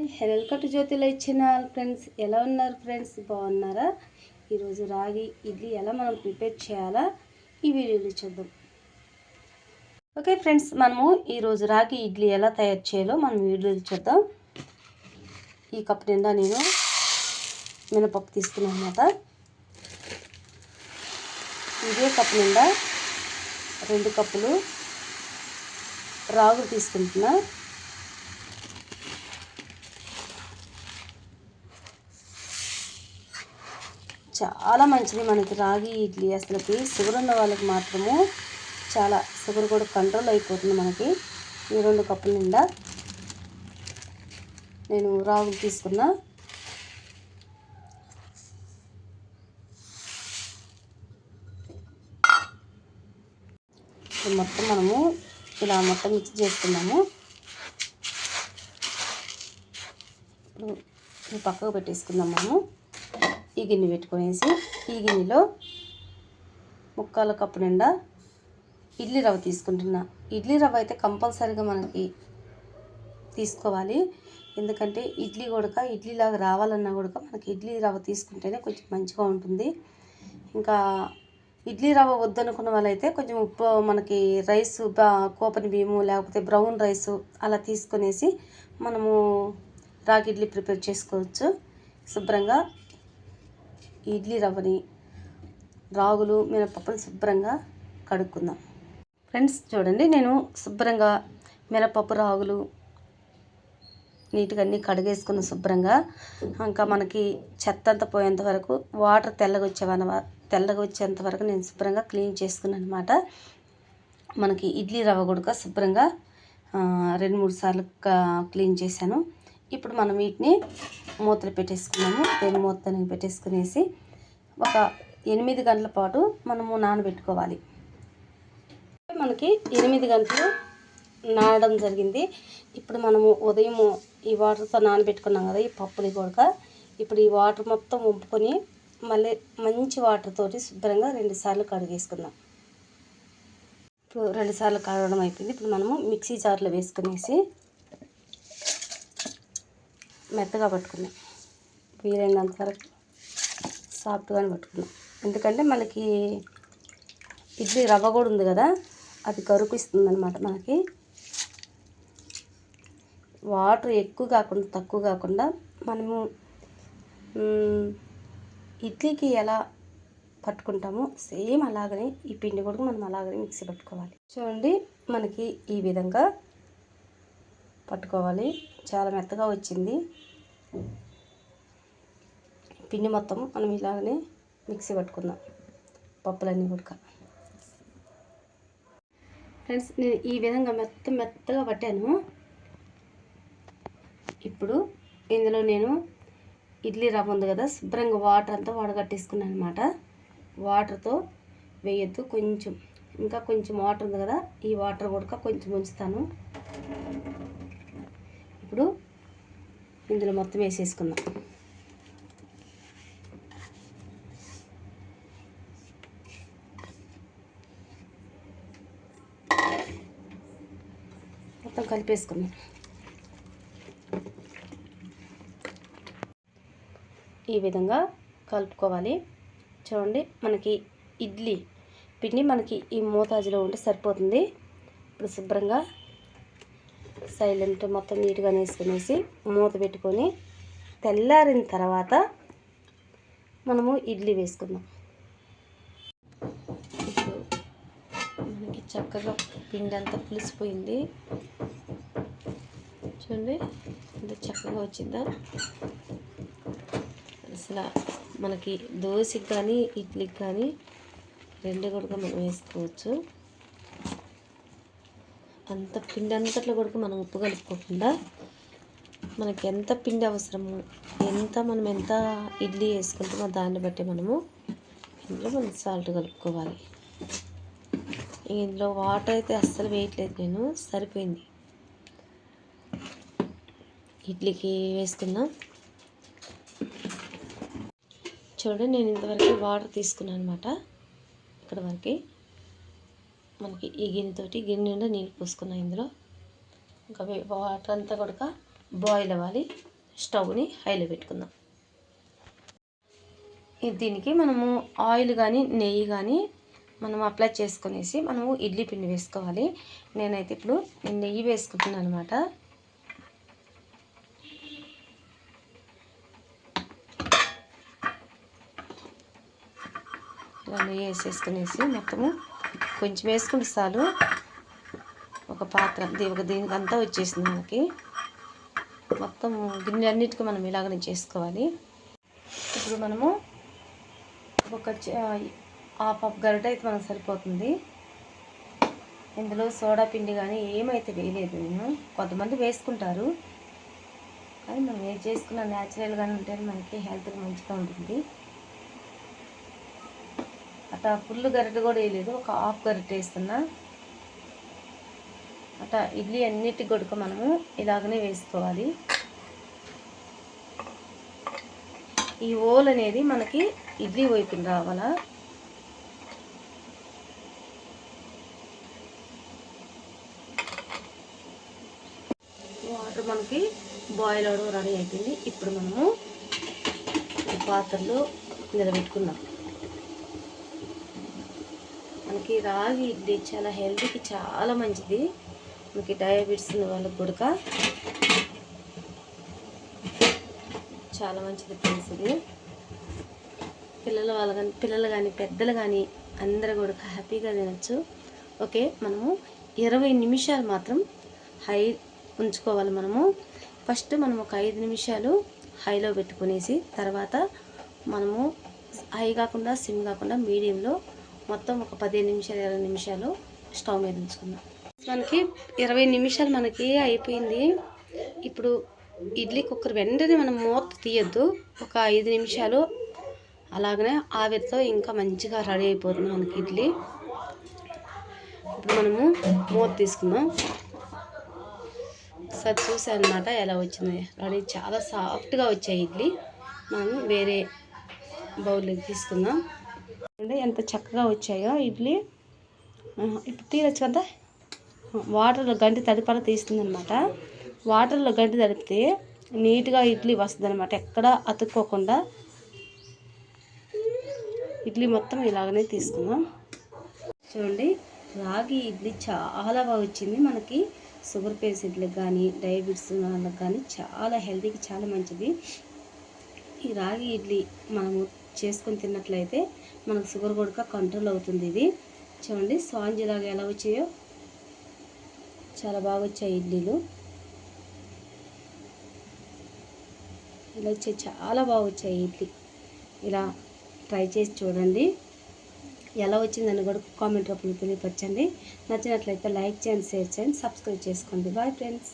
Welcome to Jyothi life channel. Friends, ఎలా ఉన్నారు friends? బాగున్నారా? ఈరోజు రాగి ఇడ్లీ ఎలా మనం ప్రిపేర్ చేయాలా ఈ వీడియోలో చూద్దాం. ఓకే ఫ్రెండ్స్, మనము ఈరోజు రాగి ఇడ్లీ ఎలా తయారు చేయాలో మనం వీడియోలో చూద్దాం. ఈ కప్పు నిండా నేను మినపప్పు తీసుకున్నాను అన్నమాట. ఇదే కప్పు నిండా 2 కప్పులు రాగులు తీసుకుంటున్నా. చాలా మంచిది మనకి రాగి ఇడ్లీ. అసలుకి షుగర్ ఉన్న వాళ్ళకి మాత్రము చాలా షుగర్ కూడా కంట్రోల్ అయిపోతుంది మనకి. ఈ 2 కప్పుల నిండా నేను రాగులు తీసుకున్నా. మొత్తం మనము ఇలా మొత్తం మిక్స్ చేసుకున్నాము. ఇప్పుడు పక్కకు పెట్టేసుకుందాం. మనము ఈ గిన్నె పెట్టుకునేసి ఈ గిన్నెలో 3/4 కప్పు నిండా ఇడ్లీ రవ్వ తీసుకుంటున్నా. ఇడ్లీ రవ్వ అయితే కంపల్సరీగా మనకి తీసుకోవాలి. ఎందుకంటే ఇడ్లీలాగా రావాలన్నా కూడా మనకి ఇడ్లీ రవ్వ తీసుకుంటేనే కొంచెం మంచిగా ఉంటుంది. ఇంకా ఇడ్లీ రవ్వ వద్దనుకున్న వాళ్ళైతే కొంచెం ఉప్పు మనకి రైస్ కోపని బియ్యము లేకపోతే బ్రౌన్ రైసు అలా తీసుకునేసి మనము రాగి ఇడ్లీ ప్రిపేర్ చేసుకోవచ్చు. శుభ్రంగా ఇడ్లీ రవ్వని రాగులు మినపప్పుని శుభ్రంగా కడుక్కుందాం. ఫ్రెండ్స్ చూడండి, నేను శుభ్రంగా మినపప్పు రాగులు నీట్గా అన్నీ కడిగేసుకున్న శుభ్రంగా. ఇంకా మనకి చెత్త అంతా పోయేంత వరకు వాటర్ తెల్లగా వచ్చేంత వరకు నేను శుభ్రంగా క్లీన్ చేసుకున్నాను అనమాట. మనకి ఇడ్లీ రవ్వ కూడా శుభ్రంగా 2-3 సార్లు క్లీన్ చేశాను. ఇప్పుడు మనం వీటిని మూతలు పెట్టేసుకున్నాము. దేని మూతని పెట్టేసుకునేసి ఒక 8 గంటల పాటు మనము నానబెట్టుకోవాలి. మనకి 8 గంటలు నానడం జరిగింది. ఇప్పుడు మనము ఉదయం ఈ వాటర్తో నానబెట్టుకున్నాం కదా, ఈ పప్పుని కూడా ఇప్పుడు ఈ వాటర్ మొత్తం వంపుకొని మళ్ళీ మంచి వాటర్ తోటి శుభ్రంగా 2 సార్లు కడిగేసుకుందాం. ఇప్పుడు 2 సార్లు కడగడం అయిపోయింది. ఇప్పుడు మనము మిక్సీ జార్లో వేసుకునేసి మెత్తగా పట్టుకున్నాం. వీలైనంత వరకు సాఫ్ట్గానే పట్టుకున్నాం. ఎందుకంటే మనకి ఇడ్లీ రవ్వ కూడా ఉంది కదా, అది కరుపిస్తుంది అనమాట. మనకి వాటర్ ఎక్కువ కాకుండా తక్కువ కాకుండా మనము ఇడ్లీకి ఎలా పట్టుకుంటామో సేమ్ అలాగనే ఈ పిండి కూడా మనం అలాగనే మిక్సీ పట్టుకోవాలి. చూడండి, మనకి ఈ విధంగా పట్టుకోవాలి. చాలా మెత్తగా వచ్చింది పిండి మొత్తం. మనం ఇలాగనే మిక్సీ పట్టుకుందాం పప్పులన్నీ కూడా. ఫ్రెండ్స్, నేను ఈ విధంగా మెత్తగా పట్టాను. ఇప్పుడు ఇందులో నేను ఇడ్లీ రవ్వ ఉంది కదా, శుభ్రంగా వాటర్ అంతా వడగట్టేసుకున్నాను అనమాట. వాటర్తో వేయద్దు, ఇంకా కొంచెం వాటర్ ఉంది కదా, ఈ వాటర్ కూడా కొంచెం ఉంచుతాను. ఇప్పుడు ఇందులో మొత్తం వేసేసుకుందాం. మొత్తం కలిపేసుకుందాం. ఈ విధంగా కలుపుకోవాలి. చూడండి, మనకి ఇడ్లీ పిండి మనకి ఈ మోతాజులో ఉంటే సరిపోతుంది. ఇప్పుడు శుభ్రంగా సైలెంట్ మొత్తం నీట్గా వేసుకునేసి మూత పెట్టుకొని తెల్లారిన తర్వాత మనము ఇడ్లీ వేసుకుందాం. ఇప్పుడు మనకి చక్కగా పిండి అంతా పులిసిపోయింది. చూడండి ఎంత చక్కగా వచ్చిందా. అసలు మనకి దోశకి కానీ ఇడ్లీకి కానీ 2 కూడా మనం వేసుకోవచ్చు. అంత పిండి అంతట్లో కూడా మనం ఉప్పు కలుపుకోకుండా మనకి ఎంత పిండి అవసరము, మనం ఎంత ఇడ్లీ వేసుకుంటామో దాన్ని బట్టి మనము ఇందులో మనం సాల్ట్ కలుపుకోవాలి. ఇందులో వాటర్ అయితే అస్సలు వేయట్లేదు నేను, సరిపోయింది. ఇడ్లీకి వేసుకుందాం. చూడండి, నేను ఇంతవరకు వాటర్ తీసుకున్నాను అనమాట. ఇక్కడ వరకు మనకి ఈ గిన్నె నిండా నీళ్ళు పోసుకున్నాను. ఇందులో ఇంకా వాటర్ అంతా కూడా బాయిల్ అవ్వాలి. స్టవ్ని హైలో పెట్టుకుందాం. దీనికి మనము ఆయిల్ కానీ నెయ్యి కానీ మనం అప్లై చేసుకునేసి మనము ఇడ్లీ పిండి వేసుకోవాలి. నేనైతే ఇప్పుడు నెయ్యి వేసుకుంటున్నాను అనమాట. ఇలా నెయ్యి వేసేసుకునేసి మొత్తము కొంచెం వేసుకుంటే చాలు. ఒక పాత్ర దీనికి అంతా వచ్చేసింది మనకి. మొత్తం గిన్నె అన్నిటికీ మనం ఇలాగనే చేసుకోవాలి. ఇప్పుడు మనము ఒక హాఫ్ గరిట అయితే మనకు సరిపోతుంది. ఇందులో సోడా పిండి కానీ ఏమైతే వేయలేదు నేను. కొంతమంది వేసుకుంటారు, కానీ మనం ఏం చేసుకున్నా న్యాచురల్గానే ఉంటే మనకి హెల్త్కి మంచిగా ఉంటుంది. అట్లా ఫుల్ గరిట కూడా వేయలేదు, ఒక హాఫ్ గరిట వేస్తున్నా. అట్లా ఇడ్లీ అన్నిటి గొడక మనము ఇలాగనే వేసుకోవాలి. ఈ ఓల్ అనేది మనకి ఇడ్లీ వైపున రావాలా. వాటర్ మనకి బాయిల్ అవడం రెడీ అయిపోయింది. ఇప్పుడు మనము ఈ పాత్రలో నిలబెట్టుకుందాం. మనకి రాగి ఇడ్లీ చాలా హెల్తీకి చాలా మంచిది. మనకి డయాబెటీస్ ఉన్న వాళ్ళకి కూడా చాలా మంచిది ఫ్రెండ్స్. ఇది పిల్లలు కానీ పెద్దలు కానీ అందరూ కూడా హ్యాపీగా తినచ్చు. ఓకే, మనము 20 నిమిషాలు మాత్రం హై ఉంచుకోవాలి. ఫస్ట్ మనం ఒక 5 నిమిషాలు హైలో పెట్టుకునేసి తర్వాత మనము హై కాకుండా సిమ్ కాకుండా మీడియంలో మొత్తం ఒక 15 నిమిషాలు 20 నిమిషాలు స్టవ్ మీద ఉంచుకుందాం. మనకి 20 నిమిషాలు మనకి అయిపోయింది. ఇప్పుడు ఇడ్లీ కుక్కర్ వెంటనే మనం మూత తీయద్దు. ఒక 5 నిమిషాలు అలాగనే ఆవిరితో ఇంకా మంచిగా రెడీ అయిపోతుంది మనకి ఇడ్లీ. ఇప్పుడు మనము మూత తీసుకుందాం. ఒకసారి చూసాను అనమాట ఎలా వచ్చింది. రెడీ చాలా సాఫ్ట్గా వచ్చాయి ఇడ్లీ. మనం వేరే బౌల్లోకి తీసుకుందాం. అంటే ఎంత చక్కగా వచ్చాయో ఇడ్లీ. ఇప్పుడు తీరచ్చు కదా. వాటర్లో గంటి తడిపల తీస్తుందనమాట. వాటర్లో గంటి తడిపితే నీట్గా ఇడ్లీ వస్తుంది అనమాట, ఎక్కడ అతుక్కోకుండా. ఇడ్లీ మొత్తం ఇలాగనే తీసుకుందాం. చూడండి, రాగి ఇడ్లీ చాలా బాగా వచ్చింది. మనకి షుగర్ పేషెంట్లకు కానీ డయాబెటీస్ ఉన్న వాళ్ళకి కానీ చాలా హెల్తీకి చాలా మంచిది. ఈ రాగి ఇడ్లీ మనము చేసుకొని తిన్నట్లయితే మనకు షుగర్ కూడా కంట్రోల్ అవుతుంది. ఇది చూడండి స్పాంజ్ లాగా ఎలా వచ్చాయో చాలా బాగా వచ్చాయి ఇడ్లీలు. ఇలా వచ్చాయి, చాలా బాగా వచ్చాయి ఇడ్లీ. ఇలా ట్రై చేసి చూడండి. ఎలా వచ్చిందని కూడా కామెంట్ రూపంలో తెలియపరచండి. నచ్చినట్లయితే లైక్ చేయండి, షేర్ చేయండి, సబ్స్క్రైబ్ చేసుకోండి. Bye friends.